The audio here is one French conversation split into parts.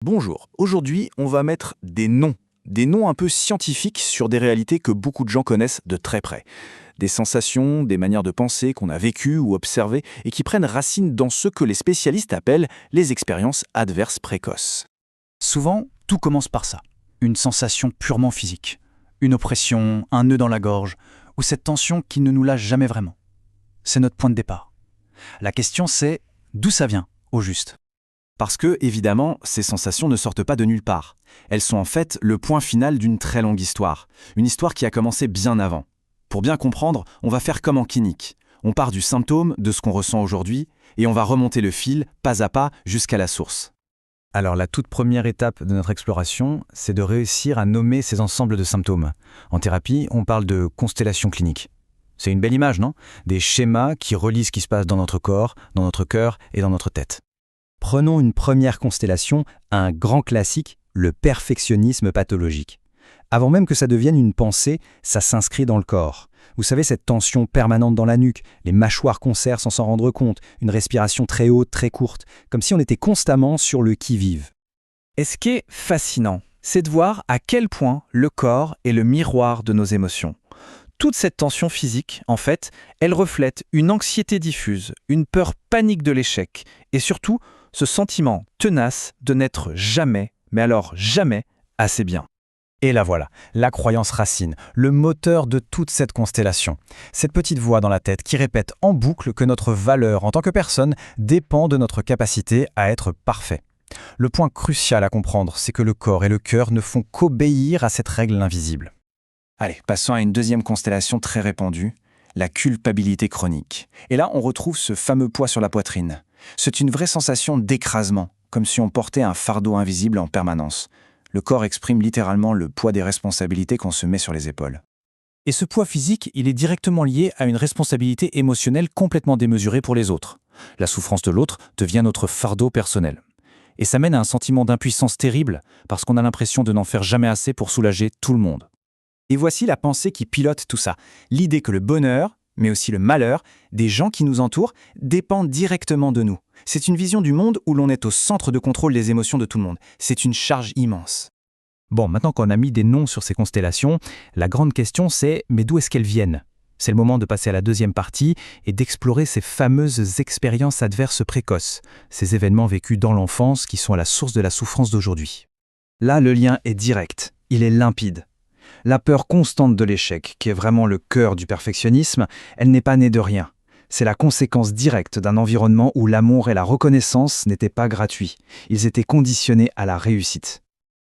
Bonjour, aujourd'hui on va mettre des noms un peu scientifiques sur des réalités que beaucoup de gens connaissent de très près. Des sensations, des manières de penser qu'on a vécues ou observées et qui prennent racine dans ce que les spécialistes appellent les expériences adverses précoces. Souvent, tout commence par ça. Une sensation purement physique. Une oppression, un nœud dans la gorge, ou cette tension qui ne nous lâche jamais vraiment. C'est notre point de départ. La question c'est, d'où ça vient, au juste? Parce que, évidemment, ces sensations ne sortent pas de nulle part. Elles sont en fait le point final d'une très longue histoire. Une histoire qui a commencé bien avant. Pour bien comprendre, on va faire comme en clinique. On part du symptôme, de ce qu'on ressent aujourd'hui, et on va remonter le fil, pas à pas, jusqu'à la source. Alors la toute première étape de notre exploration, c'est de réussir à nommer ces ensembles de symptômes. En thérapie, on parle de constellation clinique. C'est une belle image, non? Des schémas qui relient ce qui se passe dans notre corps, dans notre cœur et dans notre tête. Prenons une première constellation, un grand classique, le perfectionnisme pathologique. Avant même que ça devienne une pensée, ça s'inscrit dans le corps. Vous savez, cette tension permanente dans la nuque, les mâchoires qu'on serre sans s'en rendre compte, une respiration très haute, très courte, comme si on était constamment sur le qui-vive. Et ce qui est fascinant, c'est de voir à quel point le corps est le miroir de nos émotions. Toute cette tension physique, en fait, elle reflète une anxiété diffuse, une peur panique de l'échec, et surtout, ce sentiment tenace de n'être jamais, mais alors jamais, assez bien. Et la voilà, la croyance racine, le moteur de toute cette constellation. Cette petite voix dans la tête qui répète en boucle que notre valeur en tant que personne dépend de notre capacité à être parfait. Le point crucial à comprendre, c'est que le corps et le cœur ne font qu'obéir à cette règle invisible. Allez, passons à une deuxième constellation très répandue, la culpabilité chronique. Et là, on retrouve ce fameux poids sur la poitrine. C'est une vraie sensation d'écrasement, comme si on portait un fardeau invisible en permanence. Le corps exprime littéralement le poids des responsabilités qu'on se met sur les épaules. Et ce poids physique, il est directement lié à une responsabilité émotionnelle complètement démesurée pour les autres. La souffrance de l'autre devient notre fardeau personnel. Et ça mène à un sentiment d'impuissance terrible, parce qu'on a l'impression de n'en faire jamais assez pour soulager tout le monde. Et voici la pensée qui pilote tout ça. L'idée que le bonheur, mais aussi le malheur, des gens qui nous entourent, dépend directement de nous. C'est une vision du monde où l'on est au centre de contrôle des émotions de tout le monde. C'est une charge immense. Bon, maintenant qu'on a mis des noms sur ces constellations, la grande question c'est, mais d'où est-ce qu'elles viennent? C'est le moment de passer à la deuxième partie et d'explorer ces fameuses expériences adverses précoces, ces événements vécus dans l'enfance qui sont à la source de la souffrance d'aujourd'hui. Là, le lien est direct, il est limpide. La peur constante de l'échec, qui est vraiment le cœur du perfectionnisme, elle n'est pas née de rien. C'est la conséquence directe d'un environnement où l'amour et la reconnaissance n'étaient pas gratuits. Ils étaient conditionnés à la réussite.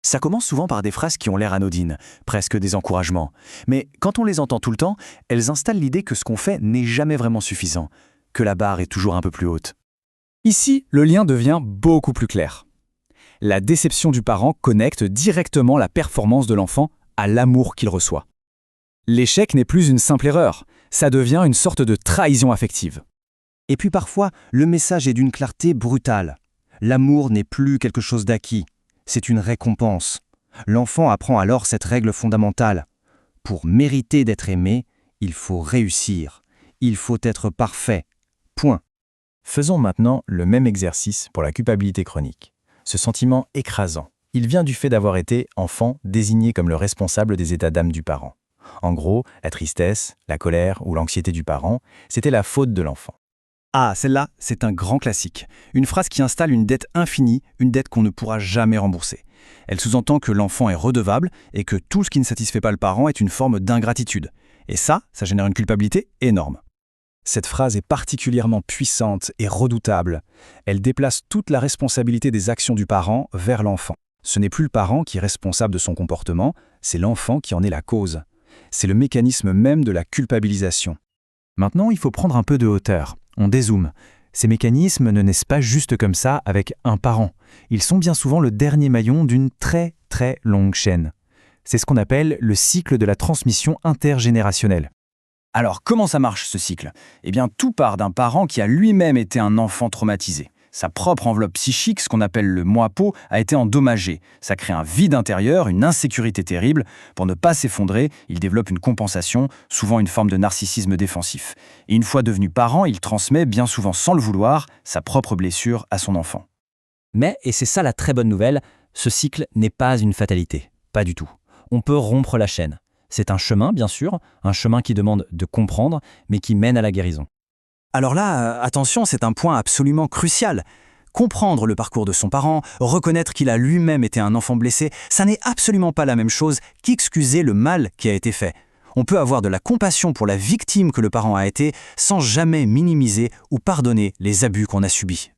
Ça commence souvent par des phrases qui ont l'air anodines, presque des encouragements. Mais quand on les entend tout le temps, elles installent l'idée que ce qu'on fait n'est jamais vraiment suffisant, que la barre est toujours un peu plus haute. Ici, le lien devient beaucoup plus clair. La déception du parent connecte directement la performance de l'enfant à l'amour qu'il reçoit. L'échec n'est plus une simple erreur, ça devient une sorte de trahison affective. Et puis parfois, le message est d'une clarté brutale. L'amour n'est plus quelque chose d'acquis, c'est une récompense. L'enfant apprend alors cette règle fondamentale. Pour mériter d'être aimé, il faut réussir, il faut être parfait. Point. Faisons maintenant le même exercice pour la culpabilité chronique. Ce sentiment écrasant, il vient du fait d'avoir été, enfant, désigné comme le responsable des états d'âme du parent. En gros, la tristesse, la colère ou l'anxiété du parent, c'était la faute de l'enfant. Ah, celle-là, c'est un grand classique. Une phrase qui installe une dette infinie, une dette qu'on ne pourra jamais rembourser. Elle sous-entend que l'enfant est redevable et que tout ce qui ne satisfait pas le parent est une forme d'ingratitude. Et ça génère une culpabilité énorme. Cette phrase est particulièrement puissante et redoutable. Elle déplace toute la responsabilité des actions du parent vers l'enfant. Ce n'est plus le parent qui est responsable de son comportement, c'est l'enfant qui en est la cause. C'est le mécanisme même de la culpabilisation. Maintenant, il faut prendre un peu de hauteur. On dézoome. Ces mécanismes ne naissent pas juste comme ça avec un parent. Ils sont bien souvent le dernier maillon d'une très très longue chaîne. C'est ce qu'on appelle le cycle de la transmission intergénérationnelle. Alors, comment ça marche ce cycle? Eh bien, tout part d'un parent qui a lui-même été un enfant traumatisé. Sa propre enveloppe psychique, ce qu'on appelle le moi-peau, a été endommagée. Ça crée un vide intérieur, une insécurité terrible. Pour ne pas s'effondrer, il développe une compensation, souvent une forme de narcissisme défensif. Et une fois devenu parent, il transmet, bien souvent sans le vouloir, sa propre blessure à son enfant. Mais, et c'est ça la très bonne nouvelle, ce cycle n'est pas une fatalité. Pas du tout. On peut rompre la chaîne. C'est un chemin, bien sûr, un chemin qui demande de comprendre, mais qui mène à la guérison. Alors là, attention, c'est un point absolument crucial. Comprendre le parcours de son parent, reconnaître qu'il a lui-même été un enfant blessé, ça n'est absolument pas la même chose qu'excuser le mal qui a été fait. On peut avoir de la compassion pour la victime que le parent a été sans jamais minimiser ou pardonner les abus qu'on a subis.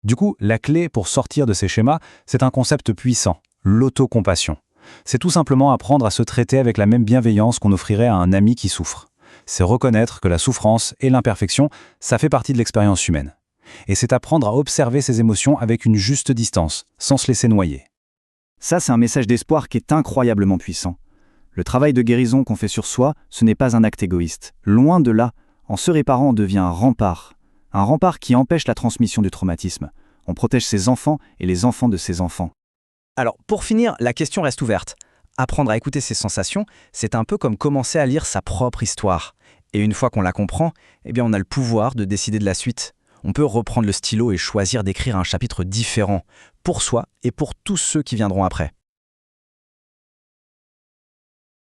Du coup, la clé pour sortir de ces schémas, c'est un concept puissant, l'autocompassion. C'est tout simplement apprendre à se traiter avec la même bienveillance qu'on offrirait à un ami qui souffre. C'est reconnaître que la souffrance et l'imperfection, ça fait partie de l'expérience humaine. Et c'est apprendre à observer ses émotions avec une juste distance, sans se laisser noyer. Ça, c'est un message d'espoir qui est incroyablement puissant. Le travail de guérison qu'on fait sur soi, ce n'est pas un acte égoïste. Loin de là, en se réparant, on devient un rempart qui empêche la transmission du traumatisme. On protège ses enfants et les enfants de ses enfants. Alors, pour finir, la question reste ouverte. Apprendre à écouter ses sensations, c'est un peu comme commencer à lire sa propre histoire. Et une fois qu'on la comprend, on a le pouvoir de décider de la suite. On peut reprendre le stylo et choisir d'écrire un chapitre différent, pour soi et pour tous ceux qui viendront après.